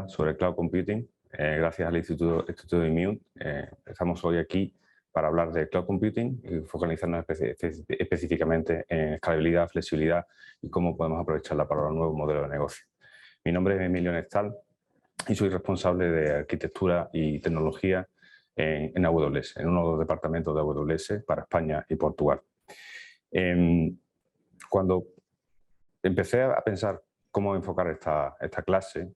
charla sobre Cloud Computing, gracias al Instituto de Immune. Estamos hoy aquí para hablar de Cloud Computing y focalizarnos específicamente en escalabilidad, flexibilidad y cómo podemos aprovecharla para un nuevo modelo de negocio. Mi nombre es Emilio Nestal y soy responsable de arquitectura y tecnología en AWS, en uno de los departamentos de AWS para España y Portugal. Cuando empecé a pensar cómo enfocar esta clase,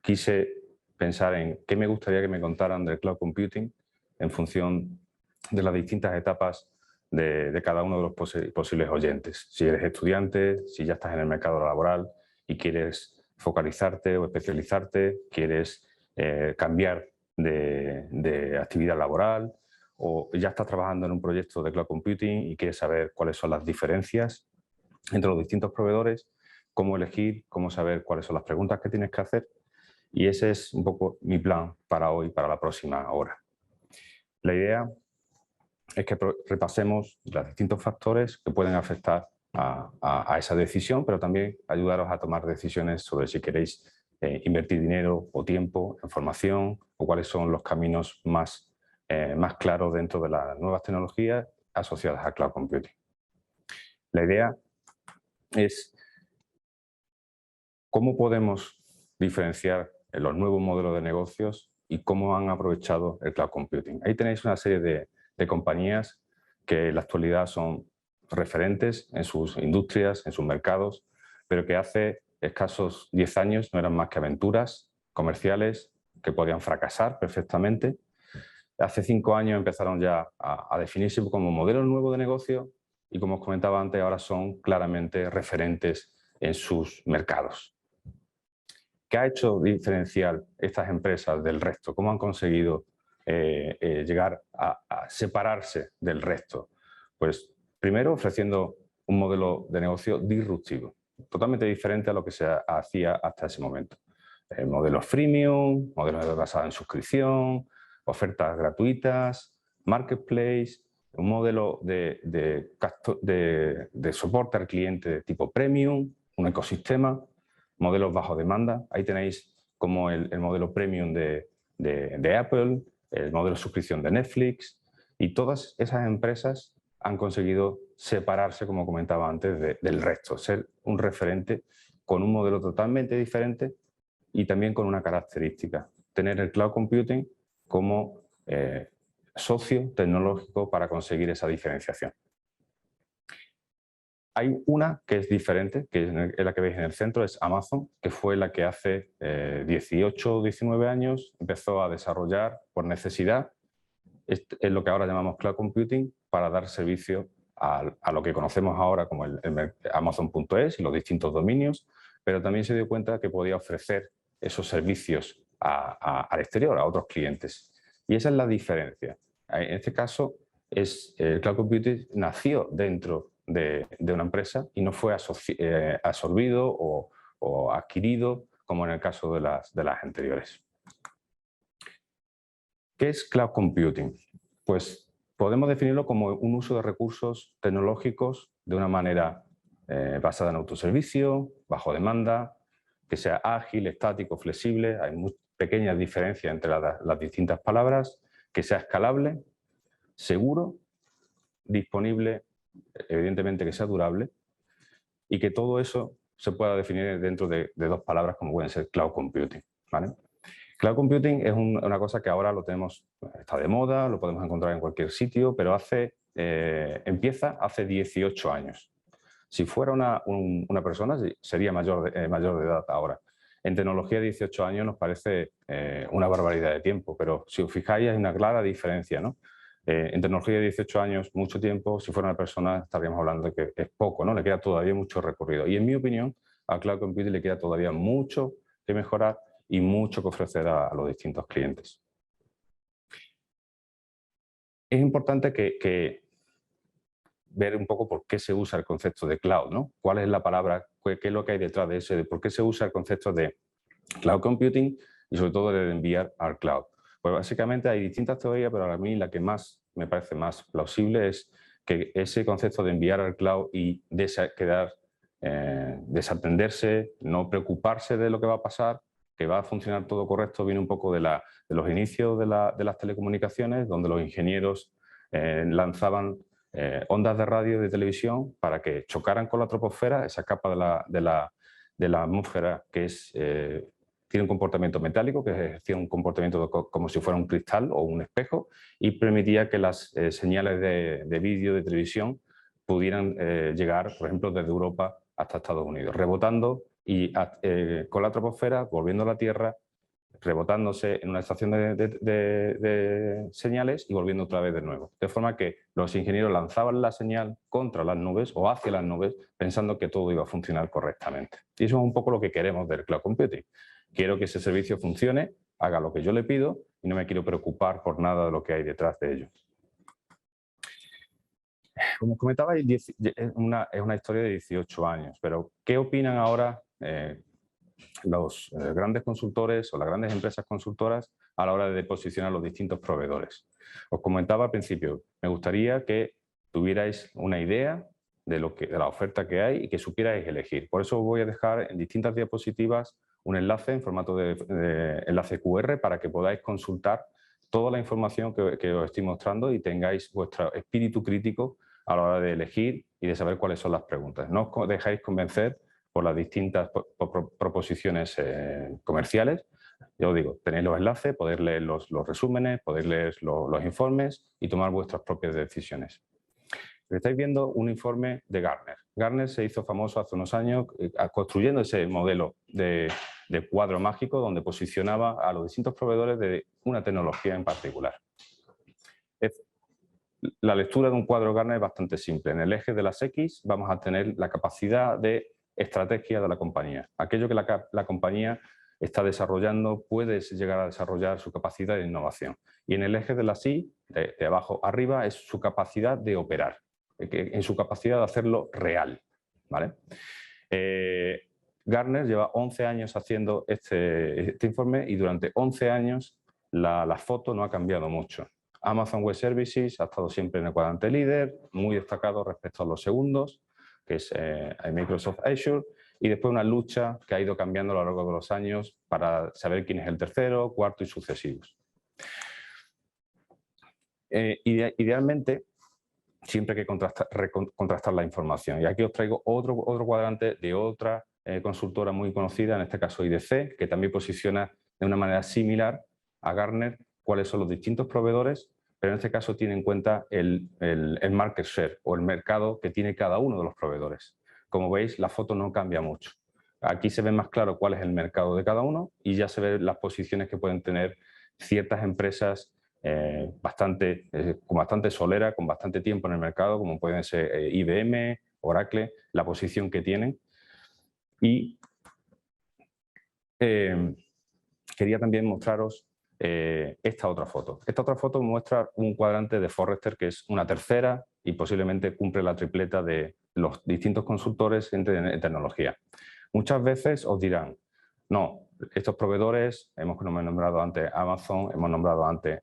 quise pensar en qué me gustaría que me contaran del Cloud Computing en función de las distintas etapas de cada uno de los posibles oyentes. Si eres estudiante, si ya estás en el mercado laboral y quieres focalizarte o especializarte, quieres cambiar de actividad laboral, o ya estás trabajando en un proyecto de Cloud Computing y quieres saber cuáles son las diferencias entre los distintos proveedores, cómo elegir, cómo saber cuáles son las preguntas que tienes que hacer. Y ese es un poco mi plan para hoy, para la próxima hora. La idea es que repasemos los distintos factores que pueden afectar a esa decisión, pero también ayudaros a tomar decisiones sobre si queréis invertir dinero o tiempo en formación o cuáles son los caminos más claros dentro de las nuevas tecnologías asociadas a Cloud Computing. La idea es cómo podemos diferenciar los nuevos modelos de negocios y cómo han aprovechado el Cloud Computing. Ahí tenéis una serie de compañías que en la actualidad son referentes en sus industrias, en sus mercados, pero que hace escasos 10 años no eran más que aventuras comerciales que podían fracasar perfectamente. Hace 5 años empezaron ya a definirse como modelos nuevos de negocio y, como os comentaba antes, ahora son claramente referentes en sus mercados. ¿Qué ha hecho diferencial estas empresas del resto? ¿Cómo han conseguido llegar a separarse del resto? Pues primero ofreciendo un modelo de negocio disruptivo, totalmente diferente a lo que se hacía hasta ese momento. Modelos freemium, modelos basados en suscripción, ofertas gratuitas, marketplace, un modelo de soporte al cliente de tipo premium, un ecosistema, modelos bajo demanda. Ahí tenéis como el modelo premium de Apple, el modelo de suscripción de Netflix, y todas esas empresas han conseguido separarse, como comentaba antes, del resto, ser un referente con un modelo totalmente diferente y también con una característica: tener el Cloud Computing como socio tecnológico para conseguir esa diferenciación. Hay una que es diferente, que es la que veis en el centro, es Amazon, que fue la que hace 18 o 19 años empezó a desarrollar por necesidad es lo que ahora llamamos Cloud Computing para dar servicio a lo que conocemos ahora como el Amazon.es y los distintos dominios, pero también se dio cuenta que podía ofrecer esos servicios al exterior, a otros clientes. Y esa es la diferencia. En este caso, el Cloud Computing nació dentro de una empresa y no fue absorbido o adquirido como en el caso de las anteriores. ¿Qué es Cloud Computing? Pues podemos definirlo como un uso de recursos tecnológicos de una manera basada en autoservicio, bajo demanda, que sea ágil, estático, flexible. Hay muy pequeñas diferencias entre las distintas palabras, que sea escalable, seguro, disponible, evidentemente que sea durable, y que todo eso se pueda definir dentro de dos palabras como pueden ser Cloud Computing, ¿vale? Cloud Computing es una cosa que ahora lo tenemos, está de moda, lo podemos encontrar en cualquier sitio, pero empieza hace 18 años. Si fuera una persona, sería mayor de edad ahora. En tecnología, 18 años nos parece una barbaridad de tiempo, pero si os fijáis hay una clara diferencia, ¿no? En tecnología, 18 años, mucho tiempo. Si fuera una persona, estaríamos hablando de que es poco, ¿no? Le queda todavía mucho recorrido. Y en mi opinión, a Cloud Computing le queda todavía mucho que mejorar y mucho que ofrecer a los distintos clientes. Es importante que ver un poco por qué se usa el concepto de cloud, ¿no? ¿Cuál es la palabra? ¿Qué es lo que hay detrás de eso? ¿Por qué se usa el concepto de Cloud Computing y sobre todo de enviar al cloud? Pues básicamente hay distintas teorías, pero a mí la que más me parece más plausible es que ese concepto de enviar al cloud y desatenderse, no preocuparse de lo que va a pasar, que va a funcionar todo correcto viene un poco de los inicios de las telecomunicaciones, donde los ingenieros lanzaban ondas de radio y de televisión para que chocaran con la troposfera, esa capa de la atmósfera que tiene un comportamiento metálico, que ejercía un comportamiento como si fuera un cristal o un espejo, y permitía que las señales de vídeo, de televisión, pudieran llegar, por ejemplo, desde Europa hasta Estados Unidos, rebotando y con la troposfera, volviendo a la Tierra, rebotándose en una estación de señales y volviendo otra vez de nuevo. De forma que los ingenieros lanzaban la señal contra las nubes o hacia las nubes pensando que todo iba a funcionar correctamente. Y eso es un poco lo que queremos del cloud computing. Quiero que ese servicio funcione, haga lo que yo le pido y no me quiero preocupar por nada de lo que hay detrás de ello. Como comentaba, es una historia de 18 años, pero ¿qué opinan ahora los grandes consultores o las grandes empresas consultoras a la hora de posicionar los distintos proveedores? Os comentaba al principio, me gustaría que tuvierais una idea de la oferta que hay y que supierais elegir. Por eso os voy a dejar en distintas diapositivas un enlace en formato de enlace QR para que podáis consultar toda la información que os estoy mostrando y tengáis vuestro espíritu crítico a la hora de elegir y de saber cuáles son las preguntas. No os dejáis convencer por las distintas proposiciones comerciales. Ya os digo, tenéis los enlaces, podéis leer los resúmenes, podéis leer los informes y tomar vuestras propias decisiones. Estáis viendo un informe de Gartner. Gartner se hizo famoso hace unos años construyendo ese modelo de cuadro mágico donde posicionaba a los distintos proveedores de una tecnología en particular. La lectura de un cuadro Gartner es bastante simple. En el eje de las X vamos a tener la capacidad de estrategia de la compañía. Aquello que la compañía está desarrollando, puede llegar a desarrollar su capacidad de innovación. Y en el eje de las Y, de abajo arriba, es su capacidad de operar, en su capacidad de hacerlo real, ¿vale? Gartner lleva 11 años haciendo este informe y durante 11 años la foto no ha cambiado mucho. Amazon Web Services ha estado siempre en el cuadrante líder, muy destacado respecto a los segundos, que es Microsoft Azure, y después una lucha que ha ido cambiando a lo largo de los años para saber quién es el tercero, cuarto y sucesivos. Idealmente, siempre hay que contrastar la información. Y aquí os traigo otro cuadrante de otra consultora muy conocida, en este caso IDC, que también posiciona de una manera similar a Gartner cuáles son los distintos proveedores, pero en este caso tiene en cuenta el market share o el mercado que tiene cada uno de los proveedores. Como veis, la foto no cambia mucho. Aquí se ve más claro cuál es el mercado de cada uno y ya se ven las posiciones que pueden tener ciertas empresas con bastante solera, con bastante tiempo en el mercado, como pueden ser IBM, Oracle, la posición que tienen. Y quería también mostraros esta otra foto. Esta otra foto muestra un cuadrante de Forrester que es una tercera y posiblemente cumple la tripleta de los distintos consultores en tecnología. Muchas veces os dirán, no, estos proveedores, hemos nombrado antes Amazon, hemos nombrado antes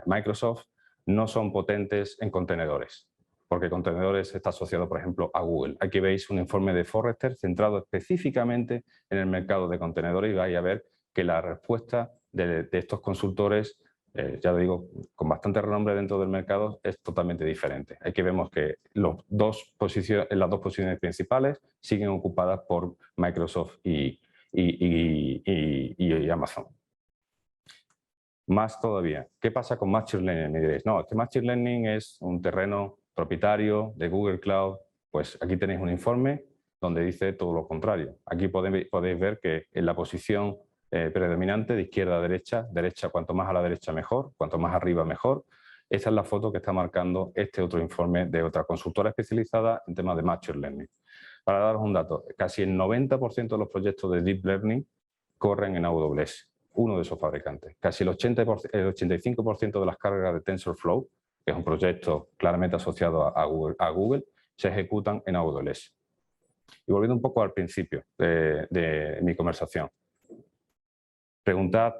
Microsoft, no son potentes en contenedores, porque contenedores está asociado, por ejemplo, a Google. Aquí veis un informe de Forrester centrado específicamente en el mercado de contenedores y vais a ver que la respuesta de estos consultores, ya lo digo, con bastante renombre dentro del mercado, es totalmente diferente. Aquí vemos que las dos posiciones principales siguen ocupadas por Microsoft y Amazon. Más todavía, ¿qué pasa con Machine Learning? Me diréis, no, este Machine Learning es un terreno propietario de Google Cloud. Pues aquí tenéis un informe donde dice todo lo contrario. Aquí podéis ver que en la posición predominante de izquierda a derecha, cuanto más a la derecha mejor, cuanto más arriba mejor. Esta es la foto que está marcando este otro informe de otra consultora especializada en temas de Machine Learning. Para daros un dato, casi el 90% de los proyectos de Deep Learning corren en AWS, uno de esos fabricantes. Casi el 85% de las cargas de TensorFlow, que es un proyecto claramente asociado a Google, se ejecutan en AWS. Y volviendo un poco al principio de mi conversación. Preguntad,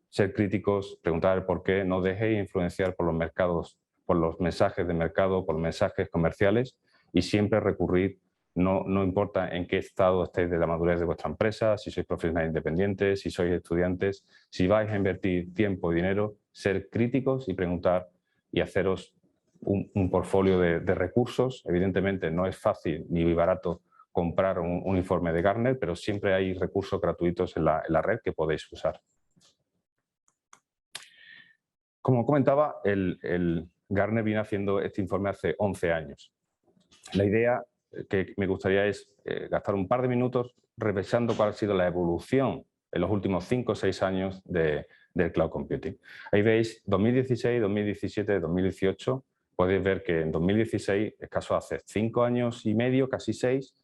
ser críticos, preguntad el por qué, no dejéis influenciar por los mercados, por los mensajes de mercado, por los mensajes comerciales y siempre recurrir No importa en qué estado estéis de la madurez de vuestra empresa, si sois profesionales independientes, si sois estudiantes, si vais a invertir tiempo y dinero, ser críticos y preguntar y haceros un portfolio de recursos. Evidentemente no es fácil ni barato comprar un informe de Gartner, pero siempre hay recursos gratuitos en la red que podéis usar. Como comentaba, el Gartner viene haciendo este informe hace 11 años. La idea que me gustaría es gastar un par de minutos revisando cuál ha sido la evolución en los últimos 5 o 6 años del cloud computing. Ahí veis 2016, 2017, 2018. Podéis ver que en 2016, escaso hace 5 años y medio, casi 6,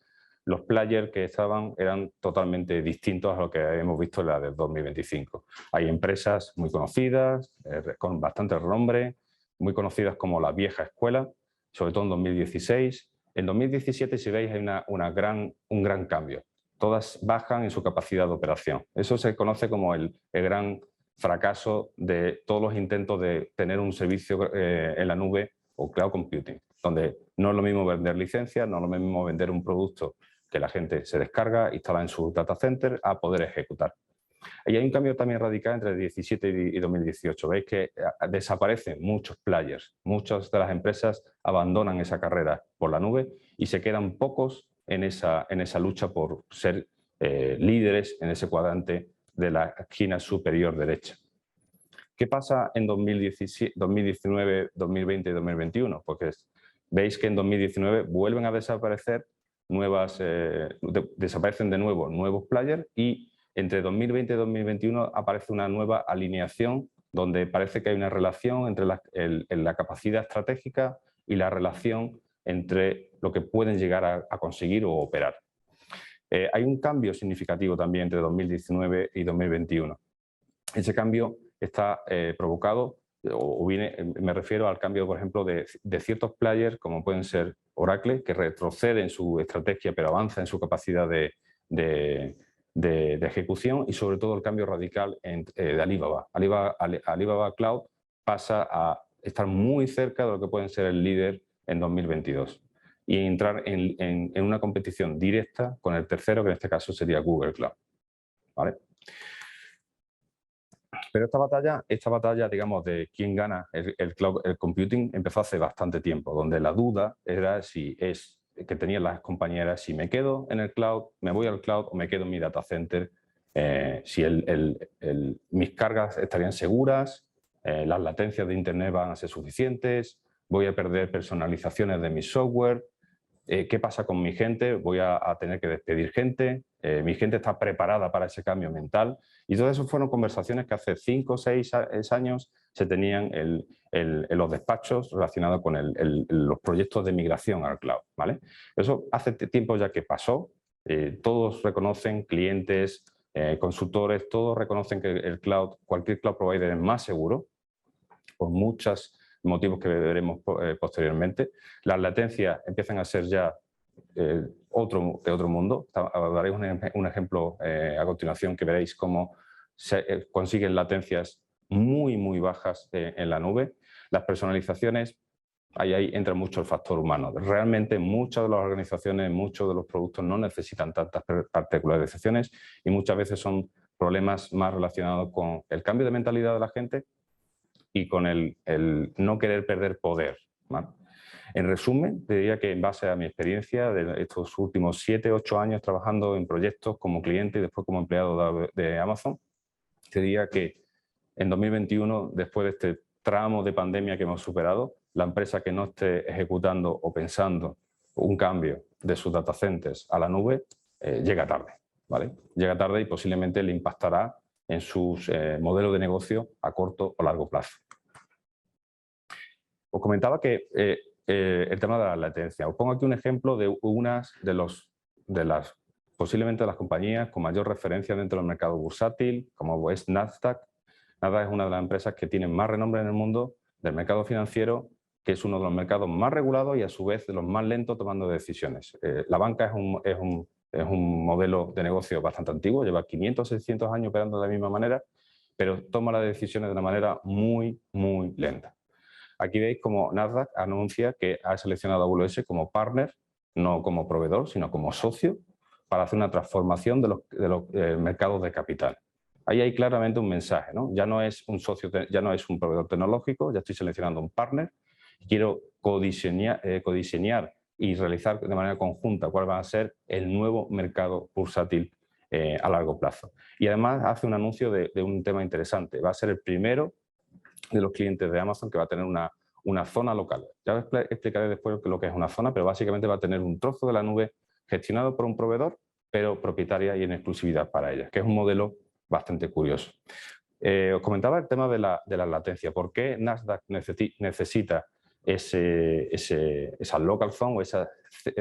los players que estaban eran totalmente distintos a lo que hemos visto en la del 2025. Hay empresas muy conocidas, con bastante renombre, muy conocidas como la vieja escuela, sobre todo en 2016. En 2017, si veis, hay un gran cambio. Todas bajan en su capacidad de operación. Eso se conoce como el gran fracaso de todos los intentos de tener un servicio en la nube o cloud computing, donde no es lo mismo vender licencias, no es lo mismo vender un producto que la gente se descarga, instala en su data center, a poder ejecutar. Y hay un cambio también radical entre 2017 y 2018. Veis que desaparecen muchos players, muchas de las empresas abandonan esa carrera por la nube y se quedan pocos en esa lucha por ser líderes en ese cuadrante de la esquina superior derecha. ¿Qué pasa en 2019, 2020 y 2021? Porque veis que en 2019 vuelven a desaparecer desaparecen de nuevo nuevos players y entre 2020 y 2021 aparece una nueva alineación donde parece que hay una relación entre la capacidad estratégica y la relación entre lo que pueden llegar a conseguir o operar. Hay un cambio significativo también entre 2019 y 2021. Ese cambio está provocado, me refiero al cambio, por ejemplo, de ciertos players, como pueden ser Oracle, que retrocede en su estrategia, pero avanza en su capacidad de ejecución, y sobre todo el cambio radical de Alibaba. Alibaba Cloud pasa a estar muy cerca de lo que puede ser el líder en 2022 y entrar en una competición directa con el tercero, que en este caso sería Google Cloud. ¿Vale? Pero esta batalla, digamos, de quién gana el cloud computing empezó hace bastante tiempo, donde la duda era que tenían las compañeras, si me quedo en el cloud, me voy al cloud o me quedo en mi data center, si mis cargas estarían seguras, las latencias de internet van a ser suficientes, voy a perder personalizaciones de mi software, ¿qué pasa con mi gente? Voy a tener que despedir gente, mi gente está preparada para ese cambio mental. Y todas esas fueron conversaciones que hace 5 o 6 años se tenían en los despachos relacionados con los proyectos de migración al cloud. ¿Vale? Eso hace tiempo ya que pasó. Todos reconocen, clientes, consultores, todos reconocen que cualquier cloud provider es más seguro por muchos motivos que veremos posteriormente. Las latencias empiezan a ser ya de otro mundo. Daré un ejemplo a continuación que veréis cómo se consiguen latencias muy bajas en la nube. Las personalizaciones, ahí entra mucho el factor humano. Realmente muchas de las organizaciones, muchos de los productos no necesitan tantas particularizaciones y muchas veces son problemas más relacionados con el cambio de mentalidad de la gente y con el no querer perder poder, ¿vale? En resumen, te diría que en base a mi experiencia de estos últimos 7 o 8 años trabajando en proyectos como cliente y después como empleado de Amazon, te diría que en 2021, después de este tramo de pandemia que hemos superado, la empresa que no esté ejecutando o pensando un cambio de sus data centers a la nube, llega tarde, ¿vale? Llega tarde y posiblemente le impactará en sus modelos de negocio a corto o largo plazo. Os comentaba que el tema de la latencia. Os pongo aquí un ejemplo de posiblemente de las compañías con mayor referencia dentro del mercado bursátil, como es Nasdaq. Nasdaq es una de las empresas que tienen más renombre en el mundo del mercado financiero, que es uno de los mercados más regulados y a su vez de los más lentos tomando decisiones. La banca es un modelo de negocio bastante antiguo, lleva 500 o 600 años operando de la misma manera, pero toma las decisiones de una manera muy lenta. Aquí veis cómo Nasdaq anuncia que ha seleccionado a AWS como partner no como proveedor, sino como socio, para hacer una transformación de los mercados de capital. Ahí hay claramente un mensaje, ¿no? Ya no es un socio, ya no es un proveedor tecnológico, ya estoy seleccionando un partner, quiero codiseñar y realizar de manera conjunta cuál va a ser el nuevo mercado bursátil a largo plazo. Y además hace un anuncio de un tema interesante. Va a ser el primero de los clientes de Amazon que va a tener una zona local. Ya explicaré después lo que es una zona, pero básicamente va a tener un trozo de la nube gestionado por un proveedor, pero propietaria y en exclusividad para ella, que es un modelo bastante curioso. Os comentaba el tema de la latencia. ¿Por qué Nasdaq necesita esa local zone o esa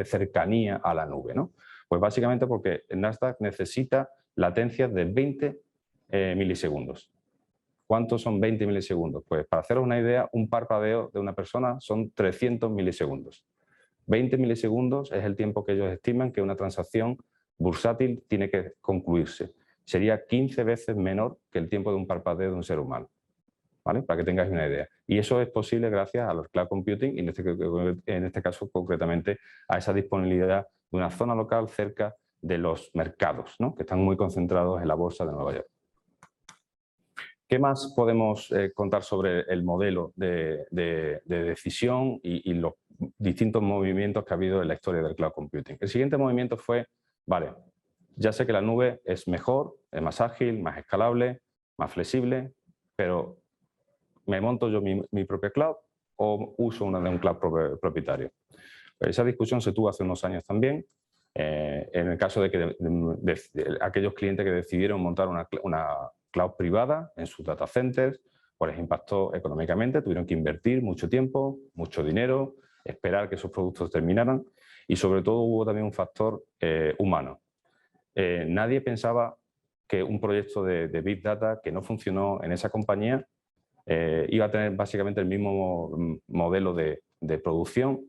cercanía a la nube, ¿no? Pues básicamente porque Nasdaq necesita latencias de 20 milisegundos. ¿Cuántos son 20 milisegundos? Pues para haceros una idea, un parpadeo de una persona son 300 milisegundos. 20 milisegundos es el tiempo que ellos estiman que una transacción bursátil tiene que concluirse. Sería 15 veces menor que el tiempo de un parpadeo de un ser humano, ¿vale? Para que tengáis una idea. Y eso es posible gracias a los cloud computing y en este caso concretamente a esa disponibilidad de una zona local cerca de los mercados, ¿no? Que están muy concentrados en la bolsa de Nueva York. ¿Qué más podemos contar sobre el modelo de decisión y los distintos movimientos que ha habido en la historia del cloud computing? El siguiente movimiento fue, vale, ya sé que la nube es mejor, es más ágil, más escalable, más flexible, pero ¿me monto yo mi propia cloud o uso una de un cloud propietario? Esa discusión se tuvo hace unos años también, en el caso de aquellos clientes que decidieron montar una cloud privada en sus data centers, pues les impactó económicamente, tuvieron que invertir mucho tiempo, mucho dinero, esperar que sus productos terminaran y sobre todo hubo también un factor humano. Nadie pensaba que un proyecto de Big Data que no funcionó en esa compañía iba a tener básicamente el mismo modelo de producción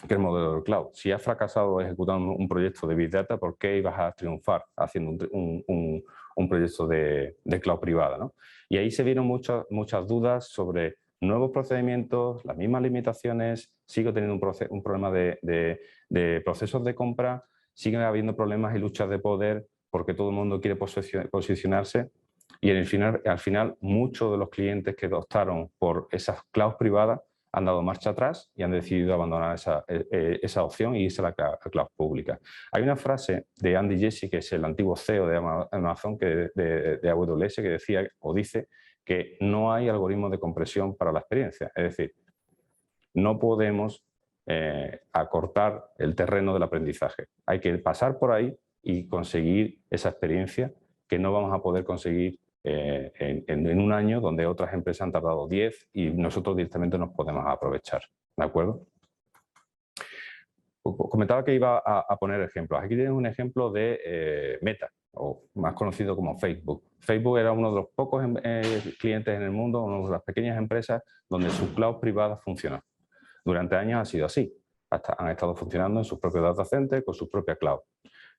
que el modelo del cloud. Si has fracasado ejecutando un proyecto de Big Data, ¿por qué ibas a triunfar haciendo un proyecto de cloud privada, ¿no? Y ahí se vieron muchas dudas sobre nuevos procedimientos, las mismas limitaciones, sigo teniendo un problema de procesos de compra, siguen habiendo problemas y luchas de poder porque todo el mundo quiere posicionarse. Y al final, muchos de los clientes que optaron por esas clouds privadas han dado marcha atrás y han decidido abandonar esa opción y irse a la cloud pública. Hay una frase de Andy Jassy, que es el antiguo CEO de Amazon, de AWS, que decía o dice que no hay algoritmo de compresión para la experiencia. Es decir, no podemos acortar el terreno del aprendizaje. Hay que pasar por ahí y conseguir esa experiencia que no vamos a poder conseguir en un año donde otras empresas han tardado 10 y nosotros directamente nos podemos aprovechar. ¿De acuerdo? Comentaba que iba a poner ejemplos. Aquí tienes un ejemplo de Meta, o más conocido como Facebook. Facebook era uno de los pocos clientes en el mundo, una de las pequeñas empresas donde su cloud privada funciona. Durante años ha sido así. Han estado funcionando en sus propios data centers con su propia cloud.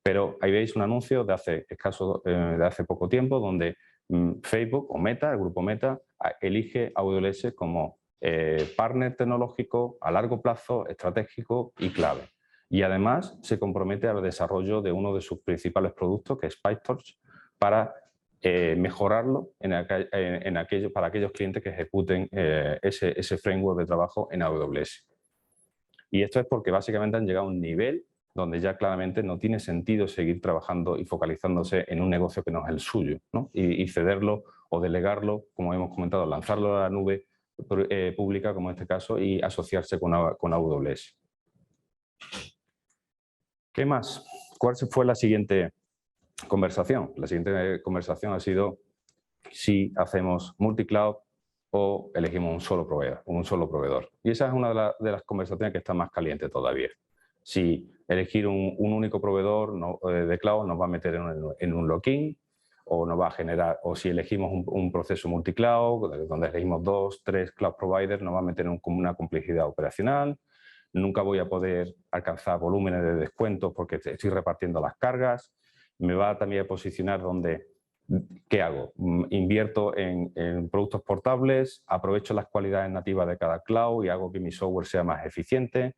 Pero ahí veis un anuncio de hace poco tiempo donde Facebook o Meta, el grupo Meta, elige AWS como partner tecnológico a largo plazo, estratégico y clave. Y además se compromete al desarrollo de uno de sus principales productos, que es PyTorch, para mejorarlo para aquellos clientes que ejecuten ese framework de trabajo en AWS. Y esto es porque básicamente han llegado a un nivel donde ya claramente no tiene sentido seguir trabajando y focalizándose en un negocio que no es el suyo, ¿no? Y cederlo o delegarlo, como hemos comentado, lanzarlo a la nube pública, como en este caso, y asociarse con AWS. ¿Qué más? ¿Cuál fue la siguiente conversación? La siguiente conversación ha sido si hacemos multicloud o elegimos un solo proveedor. Y esa es una de las conversaciones que está más caliente todavía. Si elegir un único proveedor de cloud nos va a meter en un lock-in o nos va a generar, o si elegimos un proceso multicloud, donde elegimos 2, 3 cloud providers, nos va a meter en una complejidad operacional. Nunca voy a poder alcanzar volúmenes de descuentos porque estoy repartiendo las cargas. Me va también a posicionar donde, ¿qué hago? Invierto en productos portables, aprovecho las cualidades nativas de cada cloud y hago que mi software sea más eficiente.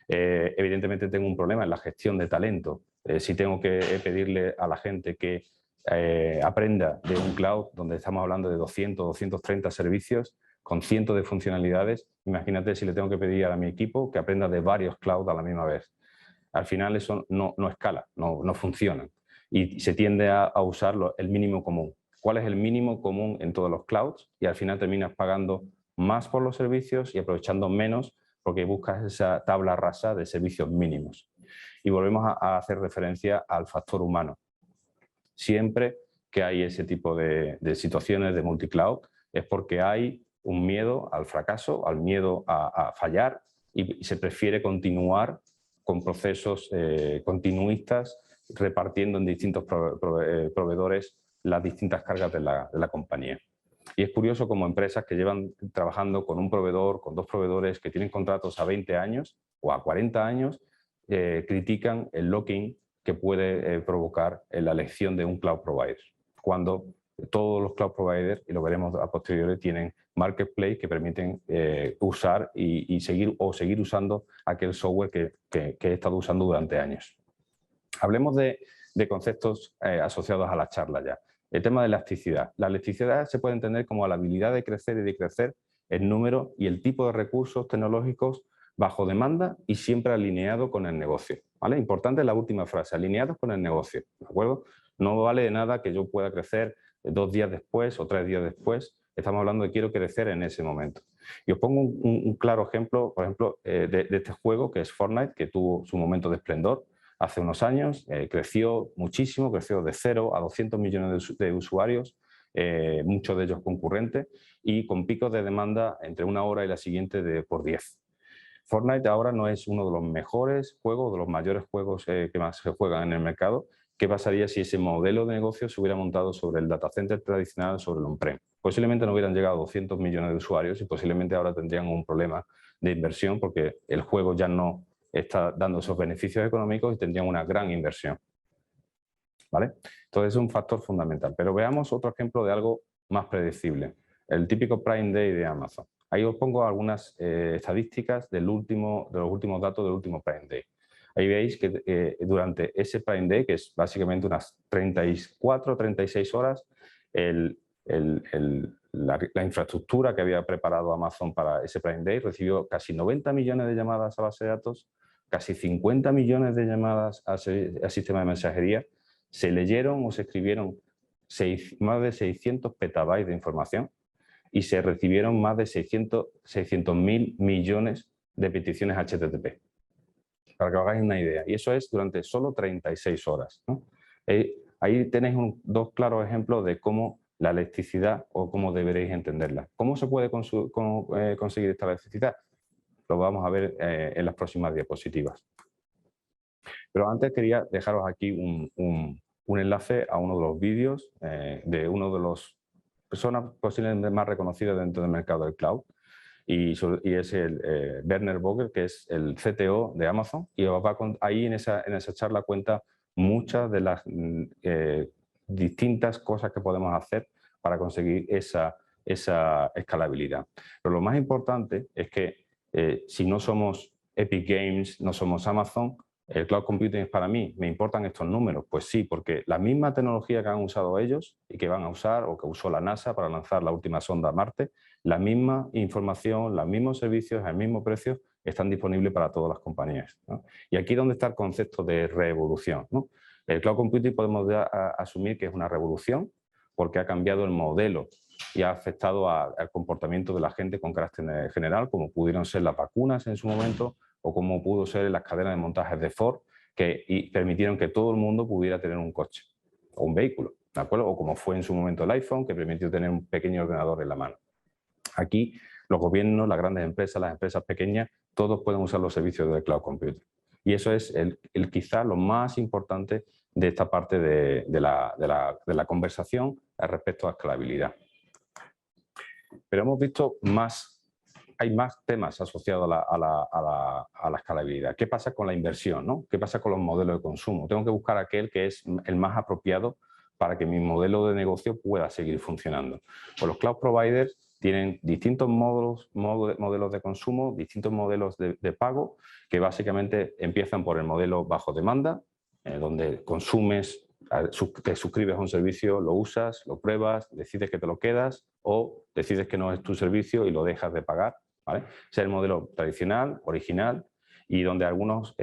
Evidentemente tengo un problema en la gestión de talento. Si tengo que pedirle a la gente que aprenda de un cloud donde estamos hablando de 200, 230 servicios con cientos de funcionalidades, imagínate si le tengo que pedir a mi equipo que aprenda de varios clouds a la misma vez. Al final eso no escala, no funciona y se tiende a usar el mínimo común. ¿Cuál es el mínimo común en todos los clouds? Y al final terminas pagando más por los servicios y aprovechando menos porque buscas esa tabla rasa de servicios mínimos. Y volvemos a hacer referencia al factor humano. Siempre que hay ese tipo de situaciones de multicloud es porque hay un miedo al fracaso, al miedo a fallar y se prefiere continuar con procesos continuistas repartiendo en distintos proveedores las distintas cargas de la compañía. Y es curioso como empresas que llevan trabajando con un proveedor, con dos proveedores que tienen contratos a 20 años o a 40 años, critican el lock-in que puede provocar la elección de un cloud provider, cuando todos los cloud providers, y lo veremos a posteriori, tienen marketplace que permiten usar y seguir usando aquel software que he estado usando durante años. Hablemos de conceptos asociados a la charla ya. El tema de elasticidad. La elasticidad se puede entender como la habilidad de crecer y de crecer el número y el tipo de recursos tecnológicos bajo demanda y siempre alineado con el negocio. ¿Vale? Importante la última frase, alineados con el negocio. ¿De acuerdo? No vale de nada que yo pueda crecer 2 días después o 3 días después. Estamos hablando de quiero crecer en ese momento. Y os pongo un claro ejemplo, por ejemplo, de este juego que es Fortnite, que tuvo su momento de esplendor hace unos años, creció muchísimo, creció de 0 a 200 millones de usuarios, muchos de ellos concurrentes, y con picos de demanda entre una hora y la siguiente por 10. Fortnite ahora no es uno de los mejores juegos, de los mayores juegos que más se juegan en el mercado. ¿Qué pasaría si ese modelo de negocio se hubiera montado sobre el data center tradicional, sobre el on-prem? Posiblemente no hubieran llegado a 200 millones de usuarios y posiblemente ahora tendrían un problema de inversión porque el juego ya no está dando esos beneficios económicos y tendrían una gran inversión. ¿Vale? Entonces es un factor fundamental. Pero veamos otro ejemplo de algo más predecible. El típico Prime Day de Amazon. Ahí os pongo algunas estadísticas de los últimos datos del último Prime Day. Ahí veis que durante ese Prime Day, que es básicamente unas 34 o 36 horas, la infraestructura que había preparado Amazon para ese Prime Day recibió casi 90 millones de llamadas a base de datos, casi 50 millones de llamadas al sistema de mensajería, se leyeron o se escribieron más de 600 petabytes de información y se recibieron más de 600.000 millones de peticiones HTTP. Para que os hagáis una idea. Y eso es durante solo 36 horas. ¿No? Ahí tenéis dos claros ejemplos de cómo la electricidad o cómo deberéis entenderla. ¿Cómo se puede conseguir esta electricidad? Lo vamos a ver en las próximas diapositivas. Pero antes quería dejaros aquí un enlace a uno de los vídeos de uno de las personas posiblemente más reconocidas dentro del mercado del cloud. Y es el Werner Vogel, que es el CTO de Amazon, y ahí en esa charla cuenta muchas de las distintas cosas que podemos hacer para conseguir esa escalabilidad. Pero lo más importante es que si no somos Epic Games, no somos Amazon, el cloud computing es para mí, ¿me importan estos números? Pues sí, porque la misma tecnología que han usado ellos y que van a usar o que usó la NASA para lanzar la última sonda a Marte, la misma información, los mismos servicios, al mismo precio, están disponibles para todas las compañías, ¿no? Y aquí es donde está el concepto de revolución, ¿no? El cloud computing podemos asumir que es una revolución porque ha cambiado el modelo y ha afectado al comportamiento de la gente con carácter general, como pudieron ser las vacunas en su momento, o como pudo ser las cadenas de montajes de Ford, que permitieron que todo el mundo pudiera tener un coche o un vehículo, ¿de acuerdo? O como fue en su momento el iPhone, que permitió tener un pequeño ordenador en la mano. Aquí los gobiernos, las grandes empresas, las empresas pequeñas, todos pueden usar los servicios de cloud computing. Y eso es quizá lo más importante de esta parte de la conversación respecto a escalabilidad. Pero hemos visto hay más temas asociados a la escalabilidad. ¿Qué pasa con la inversión, ¿no? ¿Qué pasa con los modelos de consumo? Tengo que buscar aquel que es el más apropiado para que mi modelo de negocio pueda seguir funcionando. Pues los cloud providers tienen distintos modelos de consumo, distintos modelos de pago, que básicamente empiezan por el modelo bajo demanda, donde consumes, te suscribes a un servicio, lo usas, lo pruebas, decides que te lo quedas o decides que no es tu servicio y lo dejas de pagar, ¿vale? Ese es el modelo tradicional, original, y donde algunas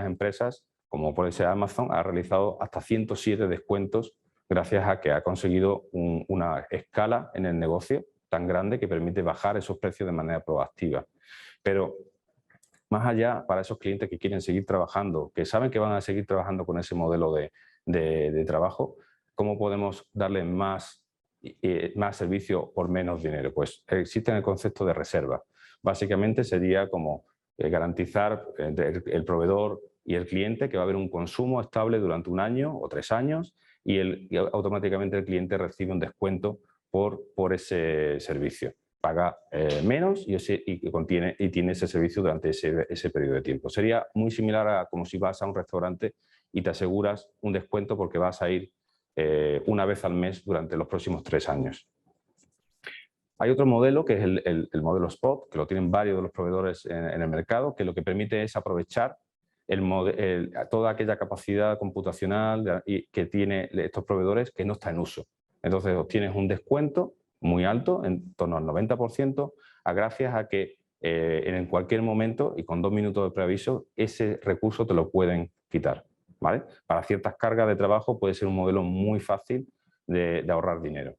empresas, como puede ser Amazon, ha realizado hasta 107 descuentos gracias a que ha conseguido una escala en el negocio tan grande que permite bajar esos precios de manera proactiva. Pero más allá, para esos clientes que quieren seguir trabajando, que saben que van a seguir trabajando con ese modelo de trabajo, ¿cómo podemos darle más servicio por menos dinero? Pues existe el concepto de reserva. Básicamente sería como garantizar entre el proveedor y el cliente que va a haber un consumo estable durante 1 año o 3 años y automáticamente el cliente recibe un descuento por ese servicio. Paga menos y tiene ese servicio durante ese periodo de tiempo. Sería muy similar a como si vas a un restaurante y te aseguras un descuento porque vas a ir una vez al mes durante los próximos 3 años. Hay otro modelo que es el modelo Spot, que lo tienen varios de los proveedores en el mercado, que lo que permite es aprovechar toda aquella capacidad computacional que tienen estos proveedores que no está en uso. Entonces obtienes un descuento muy alto, en torno al 90%, gracias a que en cualquier momento y con 2 minutos de preaviso ese recurso te lo pueden quitar, ¿vale? Para ciertas cargas de trabajo puede ser un modelo muy fácil de ahorrar dinero.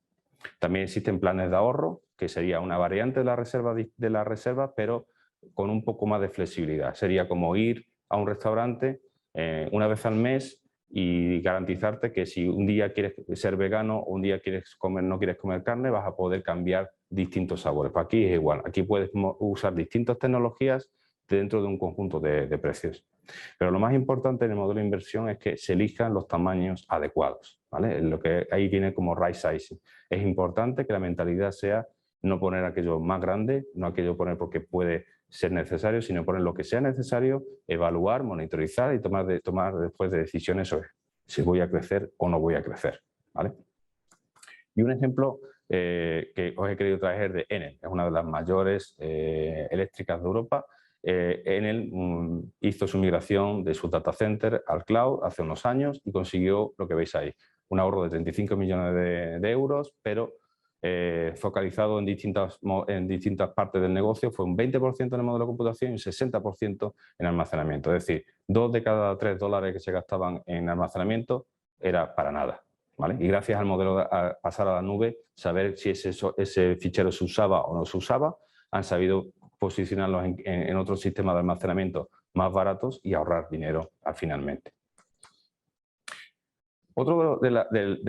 También existen planes de ahorro, que sería una variante de la reserva, pero con un poco más de flexibilidad. Sería como ir a un restaurante una vez al mes y garantizarte que si un día quieres ser vegano o un día no quieres comer carne, vas a poder cambiar distintos sabores. Pues aquí es igual, aquí puedes usar distintas tecnologías dentro de un conjunto de precios. Pero lo más importante en el modelo de inversión es que se elijan los tamaños adecuados, ¿vale? Lo que ahí viene como right sizing. Es importante que la mentalidad sea no poner aquello más grande, no aquello poner porque puede ser necesario, sino poner lo que sea necesario, evaluar, monitorizar y tomar después de decisiones sobre si voy a crecer o no voy a crecer, ¿vale? Y un ejemplo que os he querido traer de Enel, es una de las mayores eléctricas de Europa. Enel hizo su migración de su data center al cloud hace unos años y consiguió lo que veis ahí, un ahorro de 35 millones de euros, pero focalizado en distintas partes del negocio, fue un 20% en el modelo de computación y un 60% en almacenamiento. Es decir, 2 de cada 3 dólares que se gastaban en almacenamiento era para nada, ¿vale? Y gracias al modelo de pasar a la nube, saber si ese fichero se usaba o no se usaba, han sabido posicionarlos en otros sistemas de almacenamiento más baratos y ahorrar dinero finalmente. Otro de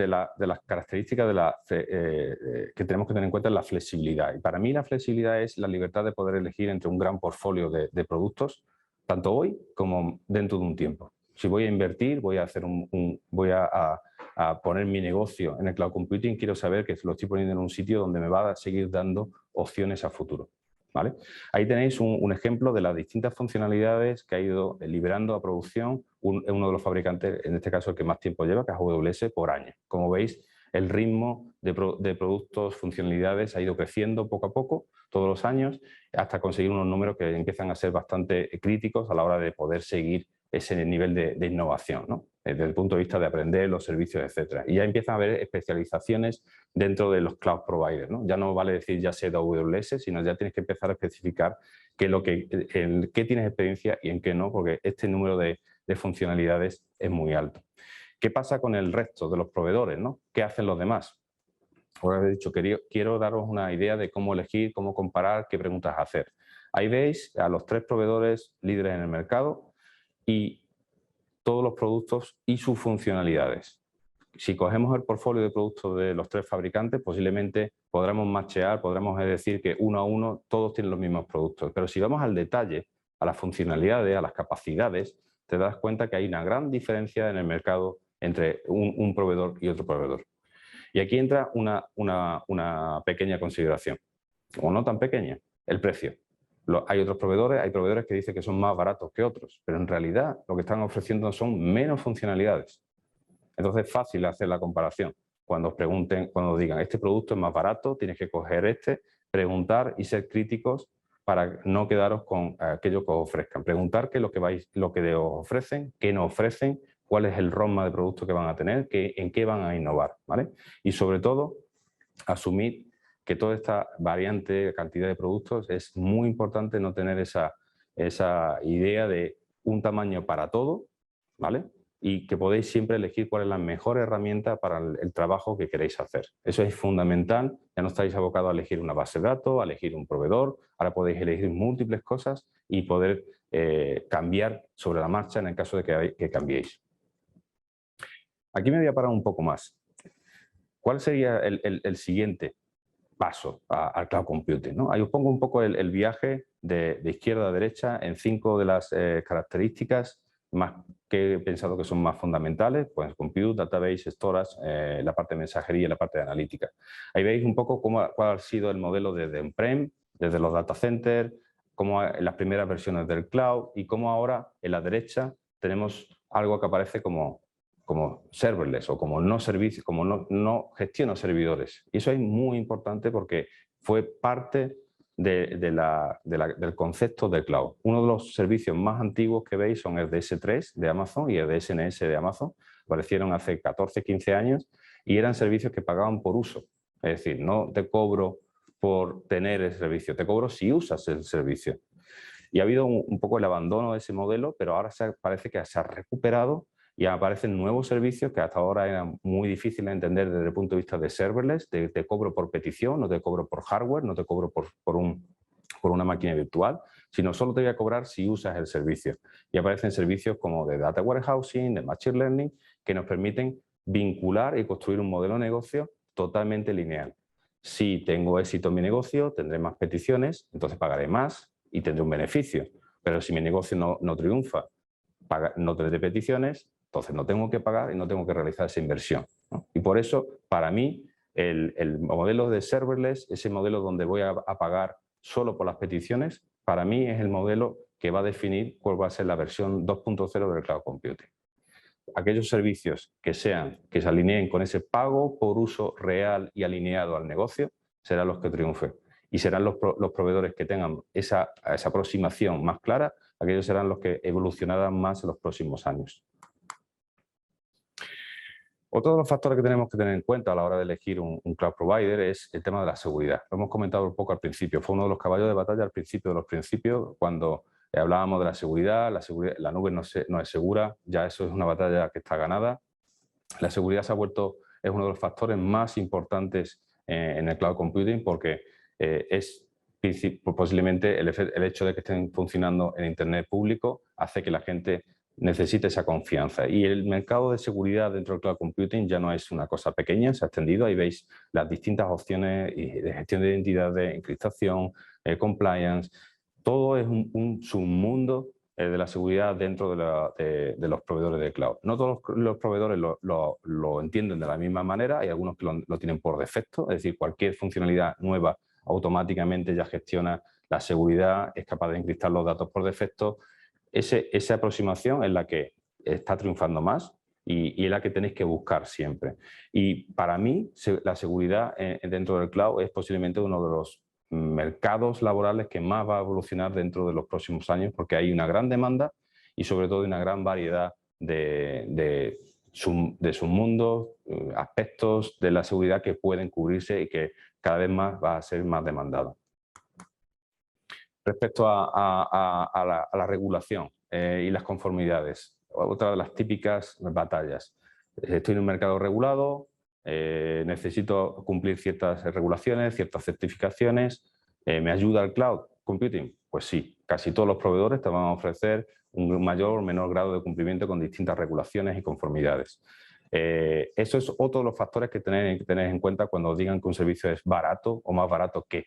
las características que tenemos que tener en cuenta es la flexibilidad. Y para mí la flexibilidad es la libertad de poder elegir entre un gran portfolio de productos, tanto hoy como dentro de un tiempo. Si voy a invertir, voy a poner mi negocio en el cloud computing, quiero saber que lo estoy poniendo en un sitio donde me va a seguir dando opciones a futuro, ¿vale? Ahí tenéis un ejemplo de las distintas funcionalidades que ha ido liberando a producción uno de los fabricantes, en este caso el que más tiempo lleva, que es AWS, por año. Como veis, el ritmo de productos, funcionalidades ha ido creciendo poco a poco, todos los años, hasta conseguir unos números que empiezan a ser bastante críticos a la hora de poder seguir ese nivel de innovación, ¿no? Desde el punto de vista de aprender los servicios, etcétera. Y ya empiezan a haber especializaciones dentro de los cloud providers, ¿no? Ya no vale decir ya sé de AWS, sino ya tienes que empezar a especificar en qué tienes experiencia y en qué no, porque este número de funcionalidades es muy alto. ¿Qué pasa con el resto de los proveedores, ¿no? ¿Qué hacen los demás? Ahora he dicho, quiero daros una idea de cómo elegir, cómo comparar, qué preguntas hacer. Ahí veis a los 3 proveedores líderes en el mercado y todos los productos y sus funcionalidades. Si cogemos el portfolio de productos de los 3 fabricantes, posiblemente podremos matchear, podremos decir que uno a uno todos tienen los mismos productos. Pero si vamos al detalle, a las funcionalidades, a las capacidades, te das cuenta que hay una gran diferencia en el mercado entre un proveedor y otro proveedor. Y aquí entra una pequeña consideración, o no tan pequeña, el precio. Hay proveedores que dicen que son más baratos que otros, pero en realidad lo que están ofreciendo son menos funcionalidades. Entonces es fácil hacer la comparación. cuando os pregunten, cuando digan este producto es más barato, tienes que coger este, preguntar y ser críticos para no quedaros con aquello que os ofrezcan. Preguntar qué es lo que os ofrecen, qué no ofrecen, cuál es el roadmap de productos que van a tener, en qué van a innovar, ¿vale? Y sobre todo, asumir que toda esta variante, cantidad de productos, es muy importante no tener esa idea de un tamaño para todo, ¿vale? Y que podéis siempre elegir cuál es la mejor herramienta para el trabajo que queréis hacer. Eso es fundamental. Ya no estáis abocados a elegir una base de datos, a elegir un proveedor. Ahora podéis elegir múltiples cosas y poder cambiar sobre la marcha en el caso de que cambiéis. Aquí me voy a parar un poco más. ¿Cuál sería el siguiente paso al cloud computing, ¿no? Ahí os pongo un poco el viaje de izquierda a derecha en 5 de las características más que he pensado que son más fundamentales, pues compute, database, storage, la parte de mensajería y la parte de analítica. Ahí veis un poco cuál ha sido el modelo desde on-prem, desde los data centers, cómo en las primeras versiones del cloud y cómo ahora en la derecha tenemos algo que aparece como serverless o como no servicio, como no gestiono servidores. Y eso es muy importante porque fue parte del concepto de cloud. Uno de los servicios más antiguos que veis son el DS3 de Amazon y el DSNS de Amazon. Aparecieron hace 14, 15 años y eran servicios que pagaban por uso. Es decir, no te cobro por tener el servicio, te cobro si usas el servicio. Y ha habido un poco el abandono de ese modelo, pero ahora parece que se ha recuperado y aparecen nuevos servicios que hasta ahora eran muy difíciles de entender desde el punto de vista de serverless, te cobro por petición, no te cobro por hardware, no te cobro por una máquina virtual, sino solo te voy a cobrar si usas el servicio. Y aparecen servicios como de data warehousing, de machine learning, que nos permiten vincular y construir un modelo de negocio totalmente lineal. Si tengo éxito en mi negocio, tendré más peticiones, entonces pagaré más y tendré un beneficio. Pero si mi negocio no triunfa, no tendré peticiones, entonces no tengo que pagar y no tengo que realizar esa inversión, ¿no? Y por eso, para mí, el modelo de serverless, ese modelo donde voy a pagar solo por las peticiones, para mí es el modelo que va a definir cuál va a ser la versión 2.0 del cloud computing. Aquellos servicios que se alineen con ese pago por uso real y alineado al negocio, serán los que triunfen. Y serán los proveedores que tengan esa aproximación más clara, aquellos serán los que evolucionarán más en los próximos años. Otro de los factores que tenemos que tener en cuenta a la hora de elegir un cloud provider es el tema de la seguridad. Lo hemos comentado un poco al principio, fue uno de los caballos de batalla al principio de los principios, cuando hablábamos de la seguridad, la nube no es segura, ya eso es una batalla que está ganada. La seguridad es uno de los factores más importantes en el cloud computing porque es posiblemente el hecho de que estén funcionando en Internet público hace que la gente necesite esa confianza. Y el mercado de seguridad dentro del cloud computing ya no es una cosa pequeña, se ha extendido. Ahí veis las distintas opciones de gestión de identidad, de encriptación, compliance. Todo es un submundo de la seguridad dentro de los proveedores de cloud. No todos los proveedores lo entienden de la misma manera, hay algunos que lo tienen por defecto, es decir, cualquier funcionalidad nueva automáticamente ya gestiona la seguridad, es capaz de encriptar los datos por defecto. Esa aproximación es la que está triunfando más y es la que tenéis que buscar siempre. Y para mí, la seguridad dentro del cloud es posiblemente uno de los mercados laborales que más va a evolucionar dentro de los próximos años porque hay una gran demanda y sobre todo una gran variedad de submundos, aspectos de la seguridad que pueden cubrirse y que cada vez más va a ser más demandado. Respecto a la regulación y las conformidades, otra de las típicas batallas. Estoy en un mercado regulado, necesito cumplir ciertas regulaciones, ciertas certificaciones. ¿Me ayuda el cloud computing? Pues sí, casi todos los proveedores te van a ofrecer un mayor o menor grado de cumplimiento con distintas regulaciones y conformidades. Eso es otro de los factores que tenéis que tener en cuenta cuando digan que un servicio es barato o más barato que.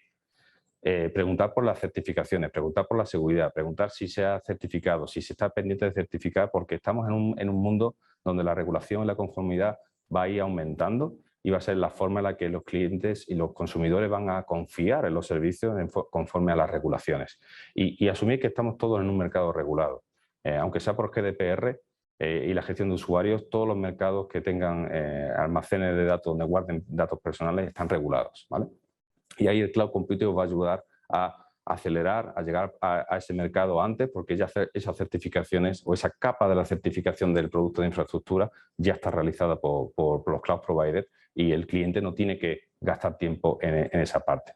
Preguntar por las certificaciones, preguntar por la seguridad, preguntar si se ha certificado, si se está pendiente de certificar, porque estamos en un mundo donde la regulación y la conformidad va a ir aumentando y va a ser la forma en la que los clientes y los consumidores van a confiar en los servicios conforme a las regulaciones. Y asumir que estamos todos en un mercado regulado. Aunque sea por GDPR, y la gestión de usuarios, todos los mercados que tengan almacenes de datos donde guarden datos personales están regulados, ¿vale? Y ahí el Cloud Computing os va a ayudar a acelerar, a llegar a ese mercado antes, porque ya esas certificaciones o esa capa de la certificación del producto de infraestructura ya está realizada por los cloud providers y el cliente no tiene que gastar tiempo en esa parte.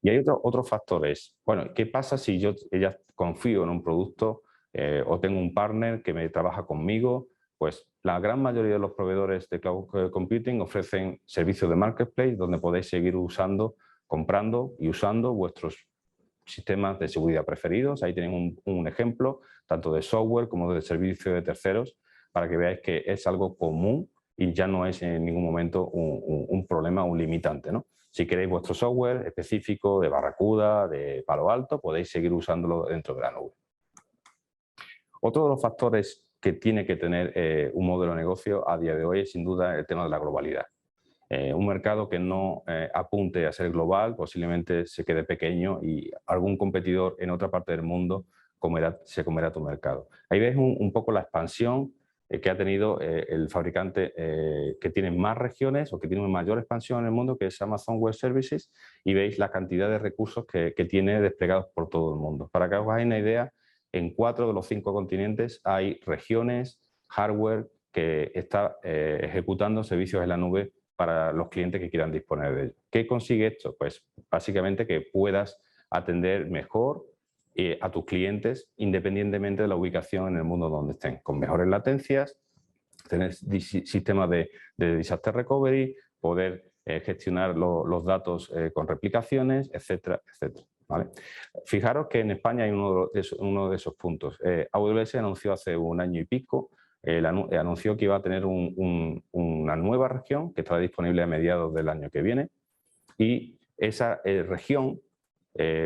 Y hay otros factores. Bueno, ¿qué pasa si yo ya confío en un producto o tengo un partner que me trabaja conmigo? Pues la gran mayoría de los proveedores de Cloud Computing ofrecen servicios de Marketplace donde podéis seguir usando, comprando y usando vuestros sistemas de seguridad preferidos. Ahí tienen un ejemplo, tanto de software como de servicio de terceros, para que veáis que es algo común y ya no es en ningún momento un problema, un limitante, ¿no? Si queréis vuestro software específico de Barracuda, de Palo Alto, podéis seguir usándolo dentro de la nube. Otro de los factores que tiene que tener un modelo de negocio a día de hoy es sin duda el tema de la globalidad. Un mercado que no apunte a ser global posiblemente se quede pequeño y algún competidor en otra parte del mundo se comerá tu mercado. Ahí ves un poco la expansión que ha tenido el fabricante que tiene más regiones o que tiene una mayor expansión en el mundo, que es Amazon Web Services, y veis la cantidad de recursos que tiene desplegados por todo el mundo. Para que os hagáis una idea, en 4 de los 5 continentes hay regiones, hardware que está ejecutando servicios en la nube para los clientes que quieran disponer de ello. ¿Qué consigue esto? Pues básicamente que puedas atender mejor a tus clientes independientemente de la ubicación en el mundo donde estén, con mejores latencias, tener sistemas de disaster recovery, poder gestionar los datos con replicaciones, etcétera, etcétera. ¿Vale? Fijaros que en España hay uno de esos puntos. AWS anunció hace un año y pico, anunció que iba a tener una nueva región que estará disponible a mediados del año que viene, y esa región,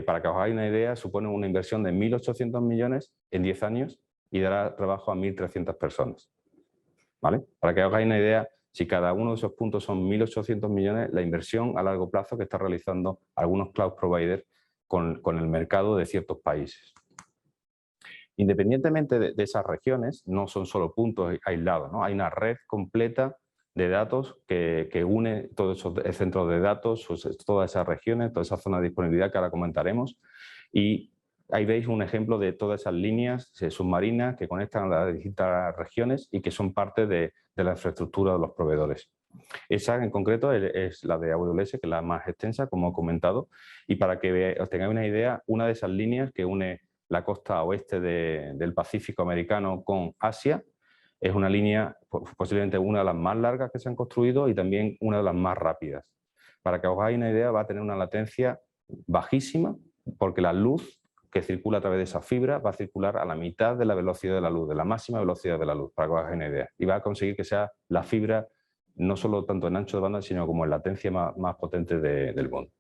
para que os hagáis una idea, supone una inversión de 1.800 millones en 10 años y dará trabajo a 1.300 personas. ¿Vale? Para que os hagáis una idea, si cada uno de esos puntos son 1.800 millones, la inversión a largo plazo que está realizando algunos cloud providers con el mercado de ciertos países. Independientemente de esas regiones, no son solo puntos aislados, ¿no? Hay una red completa de datos que une todos esos centros de datos, todas esas regiones, toda esa zona de disponibilidad que ahora comentaremos. Y ahí veis un ejemplo de todas esas líneas submarinas que conectan a las distintas regiones y que son parte de la infraestructura de los proveedores. Esa en concreto es la de AWS, que es la más extensa, como he comentado. Y para que os tengáis una idea, una de esas líneas que une la costa oeste del Pacífico americano con Asia es una línea posiblemente una de las más largas que se han construido y también una de las más rápidas. Para que os hagáis una idea, va a tener una latencia bajísima porque la luz que circula a través de esa fibra va a circular a la mitad de la velocidad de la luz, de la máxima velocidad de la luz, para que os hagáis una idea. Y va a conseguir que sea la fibra no solo tanto en ancho de banda, sino como en latencia más potente del mundo.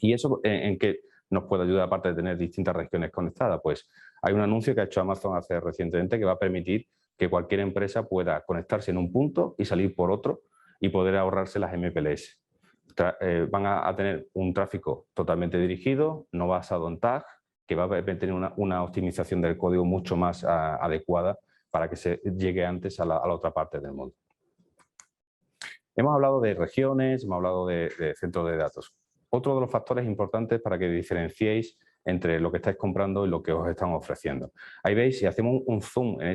¿Y eso en qué nos puede ayudar, aparte de tener distintas regiones conectadas? Pues hay un anuncio que ha hecho Amazon hace recientemente que va a permitir que cualquier empresa pueda conectarse en un punto y salir por otro y poder ahorrarse las MPLS. Van a tener un tráfico totalmente dirigido, no basado en tag, que va a tener una optimización del código mucho más adecuada para que se llegue antes a la otra parte del mundo. Hemos hablado de regiones, hemos hablado de centros de datos. Otro de los factores importantes para que diferenciéis entre lo que estáis comprando y lo que os están ofreciendo. Ahí veis, si hacemos un zoom en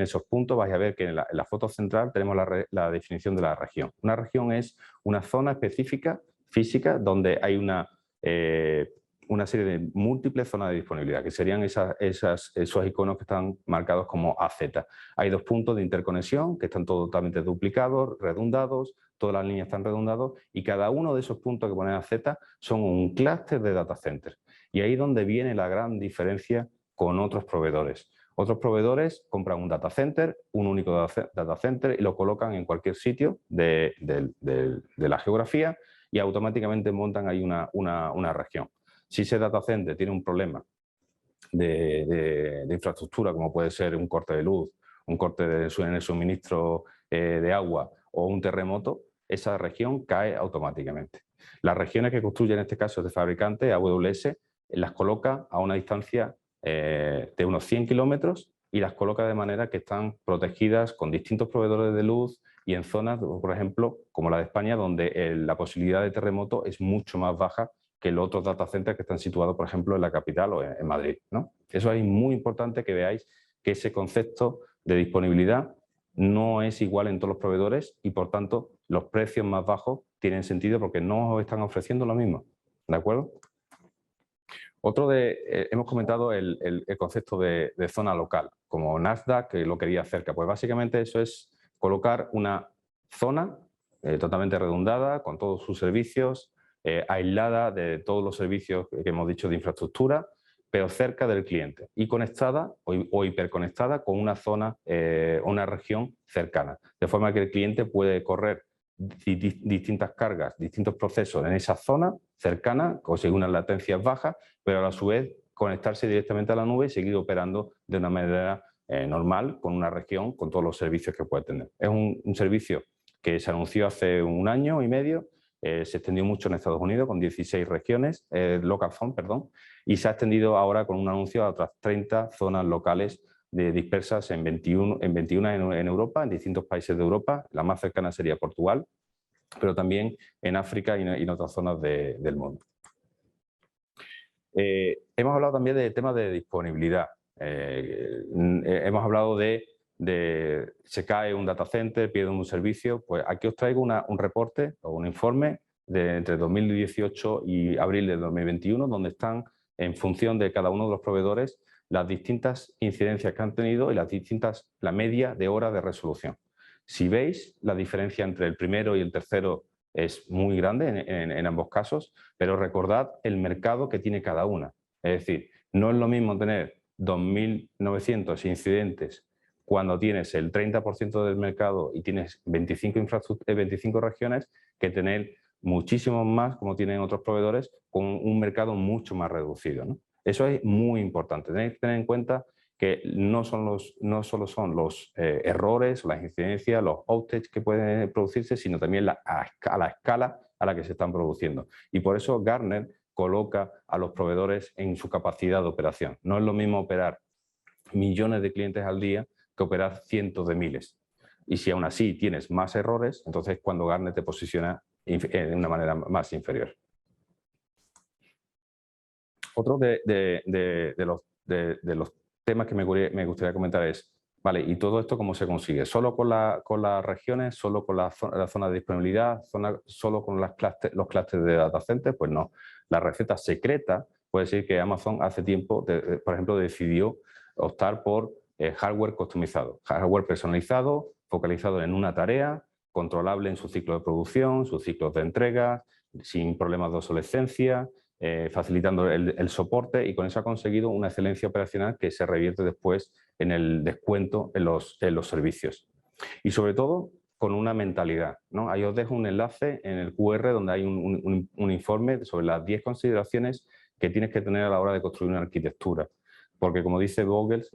esos puntos, vais a ver que en la foto central tenemos la definición de la región. Una región es una zona específica, física, donde hay una serie de múltiples zonas de disponibilidad, que serían esos iconos que están marcados como AZ. Hay 2 puntos de interconexión que están totalmente duplicados, redundados, todas las líneas están redundadas y cada uno de esos puntos que ponen AZ son un clúster de data center. Y ahí es donde viene la gran diferencia con otros proveedores. Otros proveedores compran un data center, un único data center, y lo colocan en cualquier sitio de la geografía y automáticamente montan ahí una región. Si ese data center tiene un problema de infraestructura, como puede ser un corte de luz, un corte en el suministro de agua o un terremoto, esa región cae automáticamente. Las regiones que construye en este caso este fabricante, AWS, las coloca a una distancia de unos 100 kilómetros y las coloca de manera que están protegidas con distintos proveedores de luz y en zonas, por ejemplo, como la de España, donde la posibilidad de terremoto es mucho más baja que los otros data centers que están situados, por ejemplo, en la capital o en Madrid, ¿no? Eso es muy importante que veáis que ese concepto de disponibilidad no es igual en todos los proveedores y, por tanto, los precios más bajos tienen sentido porque no os están ofreciendo lo mismo, ¿de acuerdo? Hemos comentado el concepto de zona local, como Nasdaq, que lo quería cerca. Pues básicamente eso es colocar una zona totalmente redundada, con todos sus servicios, aislada de todos los servicios que hemos dicho de infraestructura, pero cerca del cliente y conectada o hiperconectada con una zona o una región cercana, de forma que el cliente puede correr distintas cargas, distintos procesos en esa zona cercana, conseguir unas latencias bajas, pero a su vez conectarse directamente a la nube y seguir operando de una manera normal con una región, con todos los servicios que puede tener. Es un servicio que se anunció hace un año y medio, se extendió mucho en Estados Unidos con 16 regiones, local zone, perdón, y se ha extendido ahora con un anuncio a otras 30 zonas locales dispersas en 21 en Europa, en distintos países de Europa. La más cercana sería Portugal, pero también en África y en otras zonas del mundo. Hemos hablado también de temas de disponibilidad. Hemos hablado de se cae un data center, pierde un servicio. Pues aquí os traigo un reporte o un informe de entre 2018 y abril de 2021, donde están, en función de cada uno de los proveedores, las distintas incidencias que han tenido y la media de horas de resolución. Si veis, la diferencia entre el primero y el tercero es muy grande en ambos casos, pero recordad el mercado que tiene cada una. Es decir, no es lo mismo tener 2.900 incidentes cuando tienes el 30% del mercado y tienes 25 regiones, que tener muchísimos más, como tienen otros proveedores, con un mercado mucho más reducido, ¿no? Eso es muy importante. Tenéis que tener en cuenta que no solo son los errores, las incidencias, los outages que pueden producirse, sino también a la escala a la que se están produciendo. Y por eso Gartner coloca a los proveedores en su capacidad de operación. No es lo mismo operar millones de clientes al día que operar cientos de miles. Y si aún así tienes más errores, entonces cuando Gartner te posiciona de una manera más inferior. Otro de los temas que me gustaría comentar es, vale, ¿y todo esto cómo se consigue? ¿Solo con las regiones? ¿Solo con la zona de disponibilidad? ¿Solo con los clústeres de data centers? Pues no. La receta secreta puede decir que Amazon hace tiempo, por ejemplo, decidió optar por hardware customizado, hardware personalizado, focalizado en una tarea, controlable en su ciclo de producción, sus ciclos de entrega, sin problemas de obsolescencia, facilitando el soporte, y con eso ha conseguido una excelencia operacional que se revierte después en el descuento en los servicios. Y sobre todo con una mentalidad, ¿no? Ahí os dejo un enlace en el QR donde hay un informe sobre las 10 consideraciones que tienes que tener a la hora de construir una arquitectura. Porque como dice Vogels,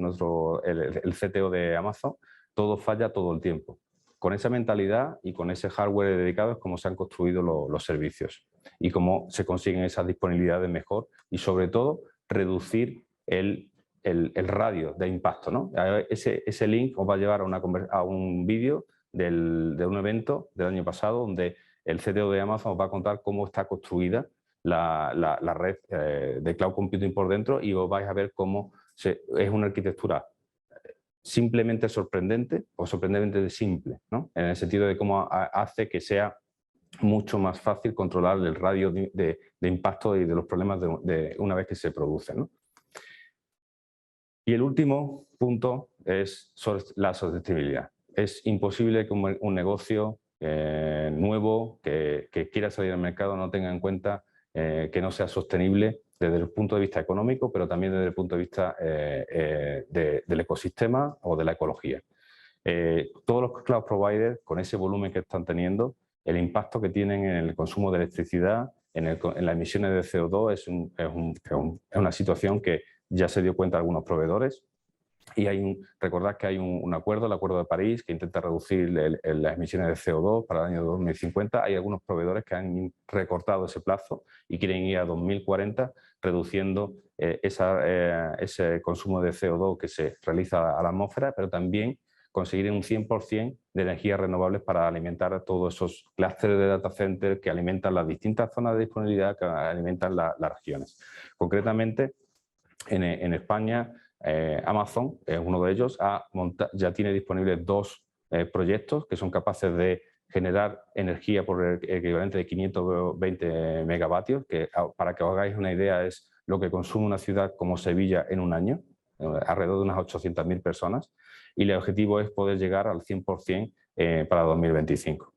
el CTO de Amazon, todo falla todo el tiempo. Con esa mentalidad y con ese hardware dedicado es como se han construido los servicios y cómo se consiguen esas disponibilidades mejor y, sobre todo, reducir el radio de impacto, ¿no? Ese link os va a llevar a un vídeo de un evento del año pasado donde el CTO de Amazon os va a contar cómo está construida la red de cloud computing por dentro, y os vais a ver cómo es una arquitectura simplemente sorprendente o sorprendentemente simple, ¿no? En el sentido de cómo hace que sea mucho más fácil controlar el radio de impacto y de los problemas de una vez que se producen, ¿no? Y el último punto es la sostenibilidad. Es imposible que un negocio nuevo que quiera salir al mercado no tenga en cuenta que no sea sostenible desde el punto de vista económico, pero también desde el punto de vista del ecosistema o de la ecología. Todos los cloud providers, con ese volumen que están teniendo, el impacto que tienen en el consumo de electricidad, en las emisiones de CO2, es una situación que ya se dio cuenta algunos proveedores Y recordad que hay un acuerdo, el Acuerdo de París, que intenta reducir las emisiones de CO2 para el año 2050. Hay algunos proveedores que han recortado ese plazo y quieren ir a 2040 reduciendo ese consumo de CO2 que se realiza a la atmósfera, pero también conseguir un 100% de energías renovables para alimentar a todos esos clústeres de data center que alimentan las distintas zonas de disponibilidad, que alimentan las regiones. Concretamente, en España, Amazon, uno de ellos, ya tiene disponibles 2 proyectos que son capaces de generar energía por el equivalente de 520 megavatios, que para que os hagáis una idea es lo que consume una ciudad como Sevilla en un año, alrededor de unas 800.000 personas, y el objetivo es poder llegar al 100% para 2025.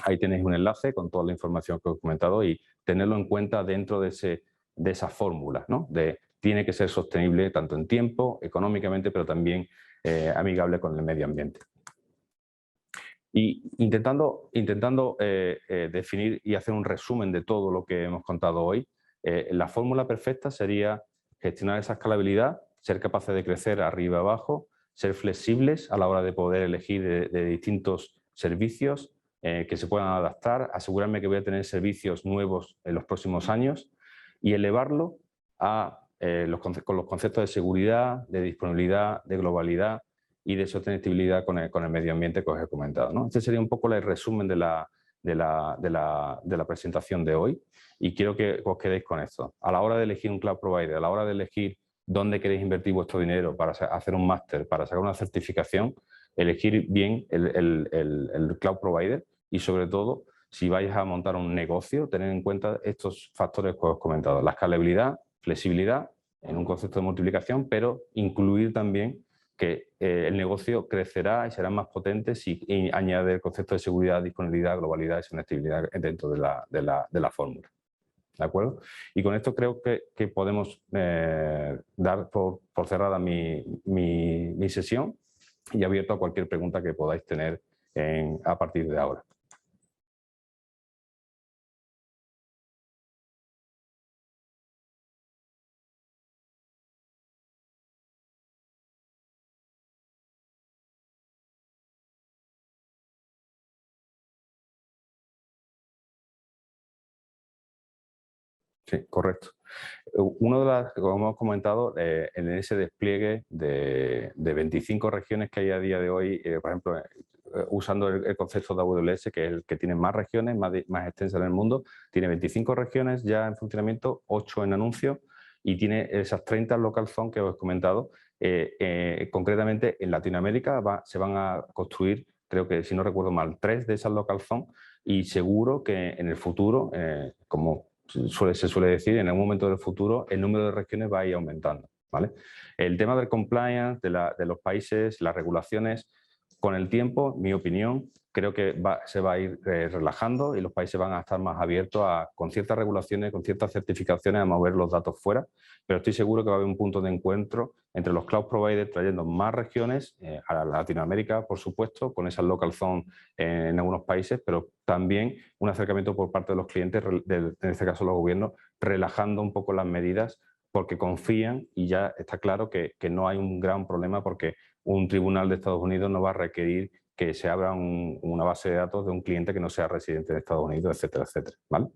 Ahí tenéis un enlace con toda la información que os he comentado y tenerlo en cuenta dentro de esa fórmula, ¿no? Tiene que ser sostenible tanto en tiempo, económicamente, pero también amigable con el medio ambiente. Y intentando definir y hacer un resumen de todo lo que hemos contado hoy, la fórmula perfecta sería gestionar esa escalabilidad, ser capaces de crecer arriba y abajo, ser flexibles a la hora de poder elegir de distintos servicios que se puedan adaptar, asegurarme que voy a tener servicios nuevos en los próximos años y elevarlo con los conceptos de seguridad, de disponibilidad, de globalidad y de sostenibilidad con el medio ambiente que os he comentado, ¿no? Este sería un poco el resumen de la presentación de hoy y quiero que os quedéis con esto. A la hora de elegir un cloud provider, a la hora de elegir dónde queréis invertir vuestro dinero para hacer un máster, para sacar una certificación, elegir bien el cloud provider y sobre todo, si vais a montar un negocio, tener en cuenta estos factores que os he comentado. La escalabilidad, flexibilidad en un concepto de multiplicación, pero incluir también que el negocio crecerá y será más potente si añade el concepto de seguridad, disponibilidad, globalidad y sostenibilidad dentro de la fórmula. ¿De acuerdo? Y con esto creo que podemos dar por cerrada mi sesión y abierto a cualquier pregunta que podáis tener a partir de ahora. Sí, correcto. Uno de las, como hemos comentado, en ese despliegue de 25 regiones que hay a día de hoy, por ejemplo, usando el concepto de AWS, que es el que tiene más regiones, más extensa en el mundo, tiene 25 regiones ya en funcionamiento, 8 en anuncio y tiene esas 30 local zone que os he comentado. Concretamente en Latinoamérica se van a construir, creo que si no recuerdo mal, 3 de esas local zone y seguro que en el futuro, como se suele decir, en algún momento del futuro el número de regiones va a ir aumentando, ¿vale? El tema del compliance, de los países, las regulaciones, con el tiempo, mi opinión, creo que se va a ir relajando y los países van a estar más abiertos con ciertas regulaciones, con ciertas certificaciones a mover los datos fuera, pero estoy seguro que va a haber un punto de encuentro entre los cloud providers trayendo más regiones, a Latinoamérica, por supuesto, con esas local zone en algunos países, pero también un acercamiento por parte de los clientes, en este caso los gobiernos, relajando un poco las medidas porque confían y ya está claro que no hay un gran problema porque un tribunal de Estados Unidos no va a requerir que se abra una base de datos de un cliente que no sea residente de Estados Unidos, etcétera, etcétera, ¿vale?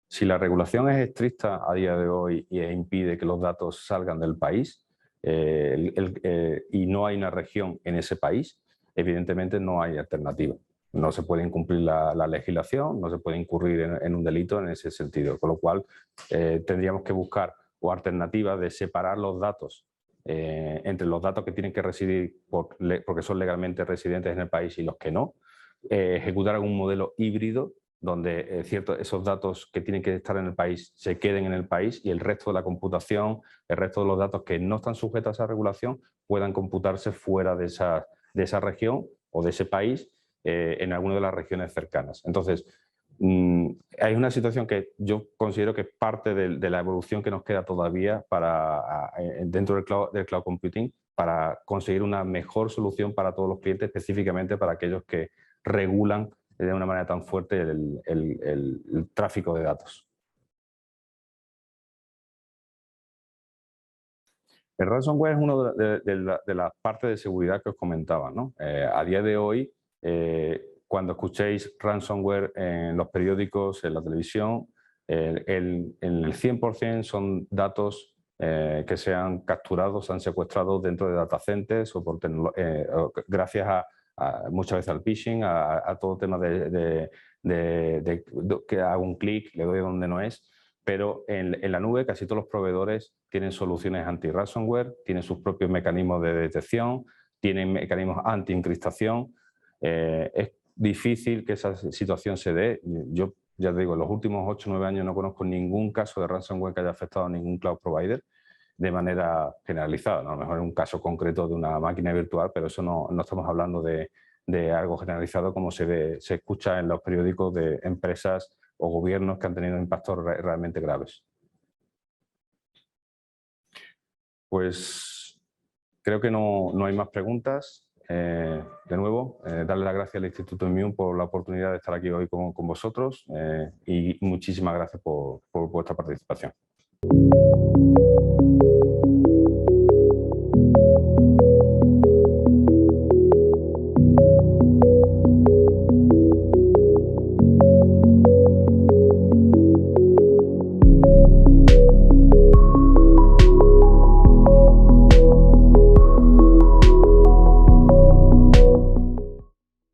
Si la regulación es estricta a día de hoy y impide que los datos salgan del país y no hay una región en ese país, evidentemente no hay alternativa. No se puede incumplir la legislación, no se puede incurrir en un delito en ese sentido, con lo cual tendríamos que buscar alternativas de separar los datos entre los datos que tienen que residir porque son legalmente residentes en el país y los que no, ejecutar algún modelo híbrido donde esos datos que tienen que estar en el país se queden en el país y el resto de la computación, el resto de los datos que no están sujetos a esa regulación puedan computarse fuera de esa región o de ese país en alguna de las regiones cercanas. Entonces, hay una situación que yo considero que es parte de la evolución que nos queda todavía dentro del cloud computing, para conseguir una mejor solución para todos los clientes, específicamente para aquellos que regulan de una manera tan fuerte el tráfico de datos. El ransomware es una de las partes de seguridad que os comentaba, ¿no? A día de hoy, cuando escuchéis ransomware en los periódicos, en la televisión, el 100% son datos que se han capturado, se han secuestrado dentro de data centers o gracias muchas veces al phishing, a todo tema de que hago un clic, le doy donde no es. Pero en la nube casi todos los proveedores tienen soluciones anti-ransomware, tienen sus propios mecanismos de detección, tienen mecanismos anti-encriptación. Es difícil que esa situación se dé. Yo ya te digo, en los últimos 8 o 9 años no conozco ningún caso de ransomware que haya afectado a ningún cloud provider de manera generalizada, ¿no? A lo mejor es un caso concreto de una máquina virtual, pero eso no estamos hablando de algo generalizado como se escucha en los periódicos de empresas o gobiernos que han tenido impactos realmente graves. Pues creo que no hay más preguntas. De nuevo, darle las gracias al Instituto Immune por la oportunidad de estar aquí hoy con vosotros y muchísimas gracias por vuestra participación.